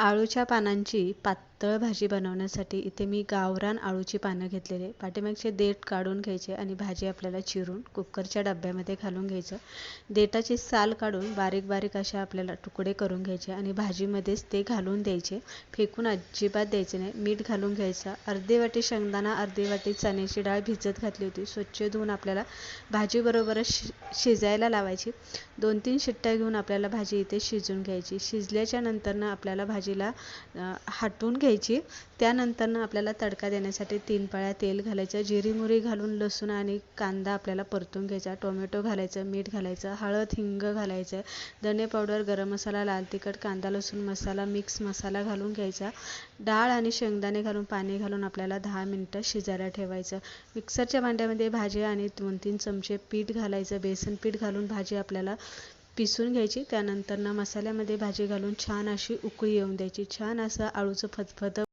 आळूच्या पानांची पातळ भाजी बनवण्यासाठी इथे मी गावरान आळूची पानं घेतलेली आहे. पाठीमागचे देठ काढून घ्यायचे आणि भाजी आपल्याला चिरून कुकरच्या डब्यामध्ये घालून घ्यायचं. देठाची साल काढून बारीक बारीक अशा आपल्याला तुकडे करून घ्यायचे आणि भाजीमध्येच ते घालून द्यायचे. फेकून अजिबात द्यायचे नाही. मीठ घालून घ्यायचं. अर्धी वाटी शेंगदाणा, अर्धी वाटी चण्याची डाळ भिजत घातली होती. स्वच्छ धुवून आपल्याला भाजीबरोबरच शिजायला लावायची. 2-3 शिट्ट्या घेऊन आपल्याला भाजी इथे शिजून घ्यायची. शिजल्याच्या नंतरनं आपल्याला भाजीला हटवून घ्यायची. त्यानंतरनं आपल्याला तडका देण्यासाठी 3 पळ्या तेल घालायचं. जिरी मोहरी घालून लसूण आणि कांदा आपल्याला परतून घ्यायचा. टोमॅटो घालायचं, मीठ घालायचं, हळद, हिंग घालायचं, धने पावडर, गरम मसाला, लाल तिखट, कांदा लसूण मसाला, मिक्स मसाला घालून घ्यायचा. डाळ आणि शेंगदाणे घालून पाणी घालून आपल्याला 10 मिनिटं शिजायला ठेवायचं. मिक्सरच्या भांड्यामध्ये भाजी आणि 2-3 चमचे पीठ घालायचं. बेसन पीठ घालून भाजी आपल्याला पिसून घ्यायची. त्यानंतर मसाल्यामध्ये भाजी घालून छान अशी उकळी येऊन द्यायची. छान असं आळूचं फतफतं